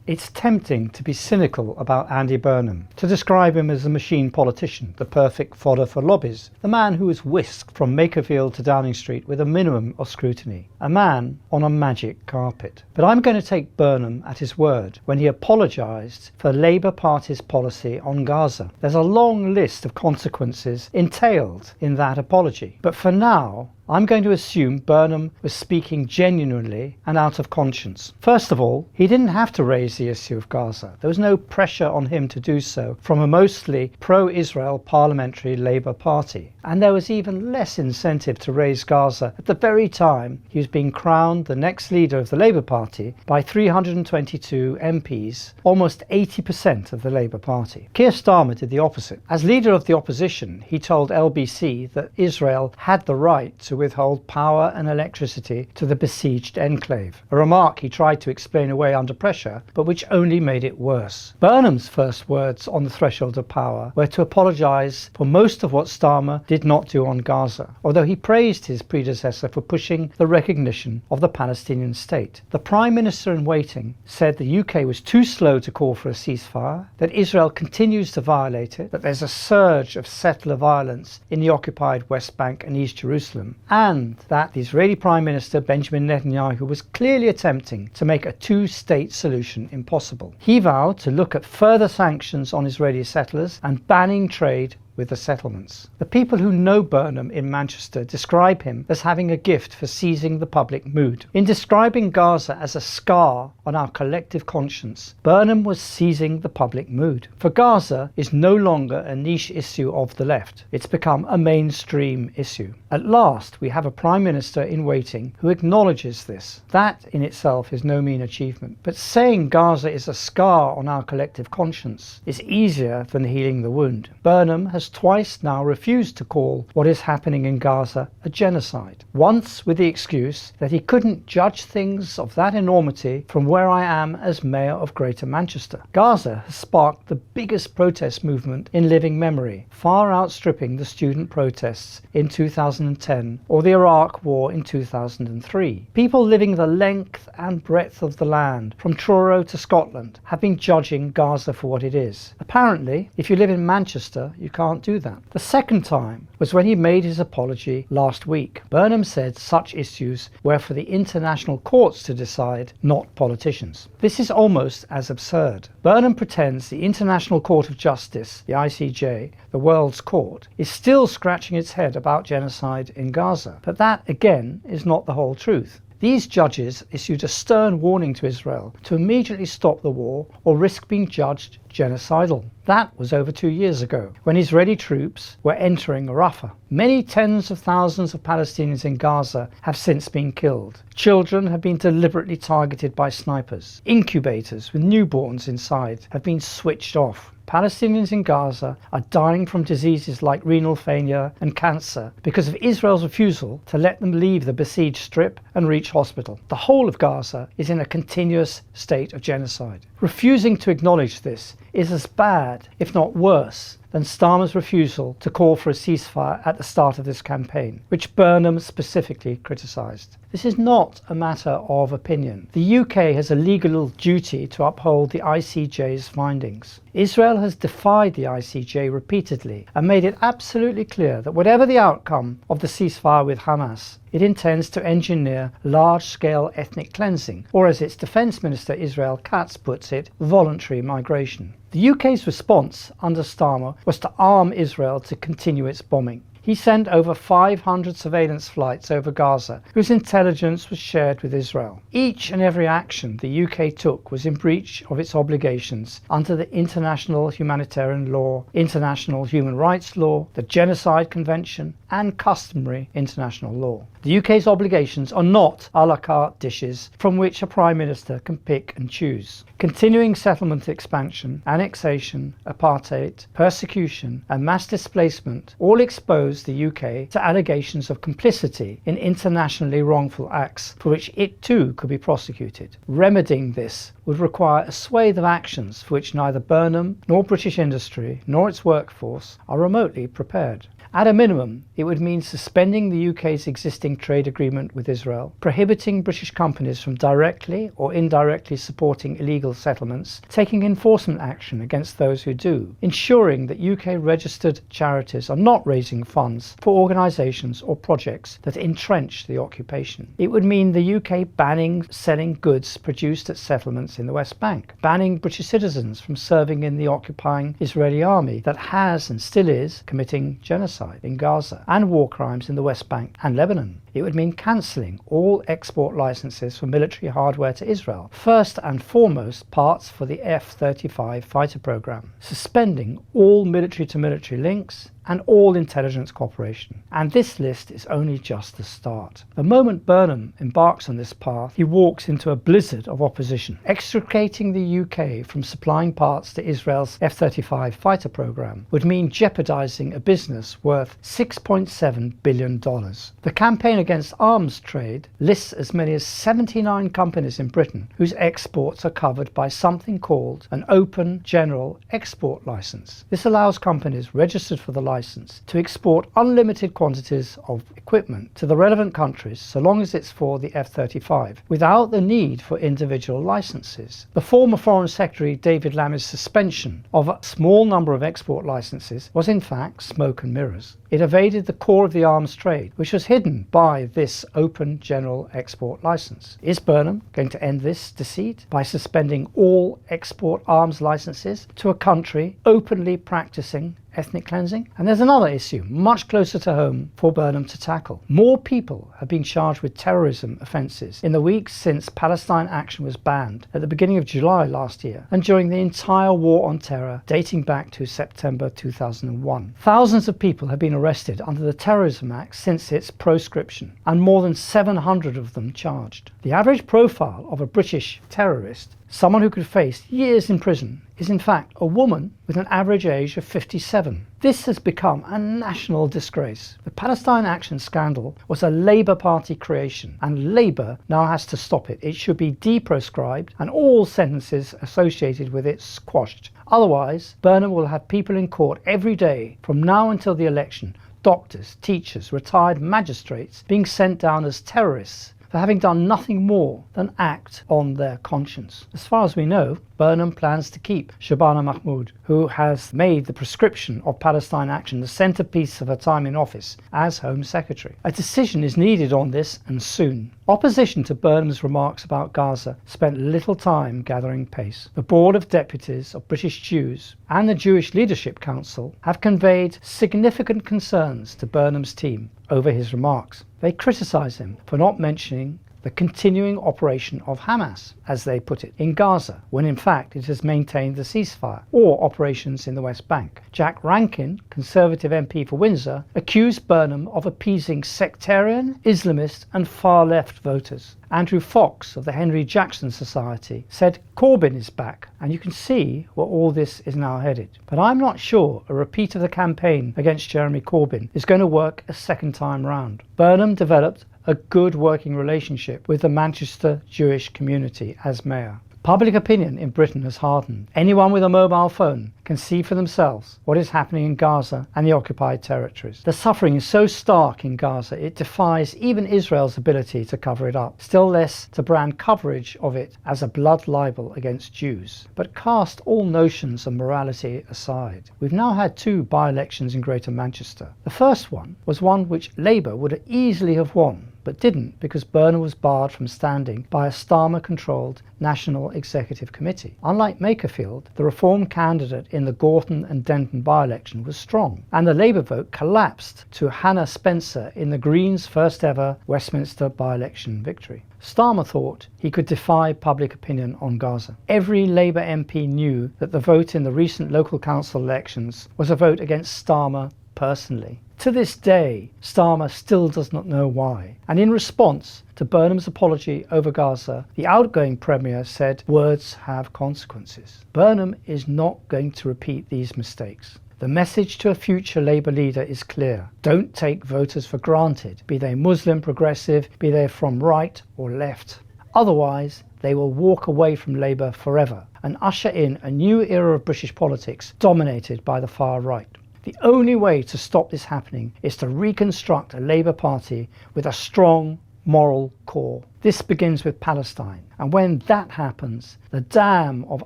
It's tempting to be cynical about Andy Burnham, to describe him as a machine politician, the perfect fodder for lobbies, the man who was whisked from Makerfield to Downing Street with a minimum of scrutiny, a man on a magic carpet. But I'm going to take Burnham at his word when he apologised for the Labour Party's policy on Gaza. There's a long list of consequences entailed in that apology, but for now I'm going to assume Burnham was speaking genuinely and out of conscience. First of all, he didn't have to raise the issue of Gaza. There was no pressure on him to do so from a mostly pro-Israel parliamentary Labour Party. And there was even less incentive to raise Gaza at the very time he was being crowned the next leader of the Labour Party by 322 MPs, almost 80% of the Labour Party. Keir Starmer did the opposite. As leader of the opposition, he told LBC that Israel had the right to withhold power and electricity to the besieged enclave, a remark he tried to explain away under pressure, but which only made it worse. Burnham's first words on the threshold of power were to apologise for most of what Starmer did not do on Gaza, although he praised his predecessor for pushing the recognition of the Palestinian state. The Prime Minister in waiting said the UK was too slow to call for a ceasefire, that Israel continues to violate it, that there's a surge of settler violence in the occupied West Bank and East Jerusalem, and that the Israeli Prime Minister Benjamin Netanyahu was clearly attempting to make a two-state solution impossible. He vowed to look at further sanctions on Israeli settlers and banning trade with the settlements. The people who know Burnham in Manchester describe him as having a gift for seizing the public mood. In describing Gaza as a scar on our collective conscience, Burnham was seizing the public mood. For Gaza is no longer a niche issue of the left. It's become a mainstream issue. At last, we have a Prime Minister in waiting who acknowledges this. That in itself is no mean achievement. But saying Gaza is a scar on our collective conscience is easier than healing the wound. Burnham has twice now refused to call what is happening in Gaza a genocide. Once with the excuse that he couldn't judge things of that enormity from where I am as Mayor of Greater Manchester. Gaza has sparked the biggest protest movement in living memory, far outstripping the student protests in 2010 or the Iraq War in 2003. People living the length and breadth of the land, from Truro to Scotland, have been judging Gaza for what it is. Apparently, if you live in Manchester, you can't do that. The second time was when he made his apology last week. Burnham said such issues were for the international courts to decide, not politicians. This is almost as absurd. Burnham pretends the International Court of Justice, the ICJ, the world's court, is still scratching its head about genocide in Gaza. But that, again, is not the whole truth. These judges issued a stern warning to Israel to immediately stop the war or risk being judged genocidal. That was over 2 years ago, when Israeli troops were entering Rafah. Many tens of thousands of Palestinians in Gaza have since been killed. Children have been deliberately targeted by snipers. Incubators with newborns inside have been switched off. Palestinians in Gaza are dying from diseases like renal failure and cancer because of Israel's refusal to let them leave the besieged strip and reach hospital. The whole of Gaza is in a continuous state of genocide. Refusing to acknowledge this is as bad, if not worse, than Starmer's refusal to call for a ceasefire at the start of this campaign, which Burnham specifically criticised. This is not a matter of opinion. The UK has a legal duty to uphold the ICJ's findings. Israel has defied the ICJ repeatedly and made it absolutely clear that whatever the outcome of the ceasefire with Hamas, it intends to engineer large-scale ethnic cleansing, or as its Defence Minister Israel Katz puts it, voluntary migration. The UK's response under Starmer was to arm Israel to continue its bombing. He sent over 500 surveillance flights over Gaza, whose intelligence was shared with Israel. Each and every action the UK took was in breach of its obligations under the international humanitarian law, international human rights law, the Genocide Convention, and customary international law. The UK's obligations are not a la carte dishes from which a Prime Minister can pick and choose. Continuing settlement expansion, annexation, apartheid, persecution and mass displacement all expose the UK to allegations of complicity in internationally wrongful acts for which it too could be prosecuted. Remedying this would require a swathe of actions for which neither Burnham nor British industry nor its workforce are remotely prepared. At a minimum, it would mean suspending the UK's existing trade agreement with Israel, prohibiting British companies from directly or indirectly supporting illegal settlements, taking enforcement action against those who do, ensuring that UK registered charities are not raising funds for organisations or projects that entrench the occupation. It would mean the UK banning selling goods produced at settlements in the West Bank, banning British citizens from serving in the occupying Israeli army that has and still is committing genocide in Gaza and war crimes in the West Bank and Lebanon. It would mean cancelling all export licenses for military hardware to Israel, first and foremost parts for the F-35 fighter program, suspending all military-to-military links and all intelligence cooperation. And this list is only just the start. The moment Burnham embarks on this path, he walks into a blizzard of opposition. Extricating the UK from supplying parts to Israel's F-35 fighter program would mean jeopardising a business worth $6.7 billion. The campaign against arms trade lists as many as 79 companies in Britain whose exports are covered by something called an open general export licence. This allows companies registered for the licence to export unlimited quantities of equipment to the relevant countries so long as it's for the F-35, without the need for individual licenses. The former Foreign Secretary David Lammy's suspension of a small number of export licenses was in fact smoke and mirrors. It evaded the core of the arms trade, which was hidden by this open general export licence. Is Burnham going to end this deceit by suspending all export arms licenses to a country openly practising ethnic cleansing? And there's another issue much closer to home for Burnham to tackle. More people have been charged with terrorism offences in the weeks since Palestine Action was banned at the beginning of July last year and during the entire war on terror dating back to September 2001. Thousands of people have been arrested under the Terrorism Act since its proscription, and more than 700 of them charged. The average profile of a British terrorist, someone who could face years in prison, is in fact a woman with an average age of 57. This has become a national disgrace. The Palestine Action scandal was a Labour Party creation, and Labour now has to stop it. It should be deproscribed and all sentences associated with it squashed. Otherwise, Burnham will have people in court every day from now until the election, doctors, teachers, retired magistrates being sent down as terrorists for having done nothing more than act on their conscience. As far as we know, Burnham plans to keep Shabana Mahmood, who has made the prescription of Palestine Action the centrepiece of her time in office as Home Secretary. A decision is needed on this, and soon. Opposition to Burnham's remarks about Gaza spent little time gathering pace. The Board of Deputies of British Jews and the Jewish Leadership Council have conveyed significant concerns to Burnham's team over his remarks. They criticise him for not mentioning the continuing operation of Hamas, as they put it, in Gaza, when in fact it has maintained the ceasefire, or operations in the West Bank. Jack Rankin, Conservative MP for Windsor, accused Burnham of appeasing sectarian, Islamist and far-left voters. Andrew Fox of the Henry Jackson Society said Corbyn is back, and you can see where all this is now headed. But I'm not sure a repeat of the campaign against Jeremy Corbyn is going to work a second time round. Burnham developed a good working relationship with the Manchester Jewish community as mayor. Public opinion in Britain has hardened. Anyone with a mobile phone can see for themselves what is happening in Gaza and the occupied territories. The suffering is so stark in Gaza it defies even Israel's ability to cover it up, still less to brand coverage of it as a blood libel against Jews. But cast all notions of morality aside. We've now had 2 by-elections in Greater Manchester. The first one was one which Labour would easily have won, but didn't because Burnham was barred from standing by a Starmer-controlled National Executive Committee. Unlike Makerfield, the Reform candidate in the Gorton and Denton by-election was strong, and the Labour vote collapsed to Hannah Spencer in the Greens' first ever Westminster by-election victory. Starmer thought he could defy public opinion on Gaza. Every Labour MP knew that the vote in the recent local council elections was a vote against Starmer personally. To this day, Starmer still does not know why. And in response to Burnham's apology over Gaza, the outgoing Premier said, "Words have consequences." Burnham is not going to repeat these mistakes. The message to a future Labour leader is clear. Don't take voters for granted, be they Muslim, progressive, be they from right or left. Otherwise, they will walk away from Labour forever and usher in a new era of British politics dominated by the far right. The only way to stop this happening is to reconstruct a Labour Party with a strong moral core. This begins with Palestine, and when that happens, the dam of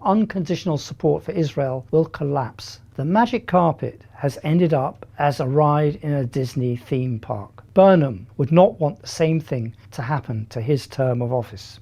unconditional support for Israel will collapse. The magic carpet has ended up as a ride in a Disney theme park. Burnham would not want the same thing to happen to his term of office.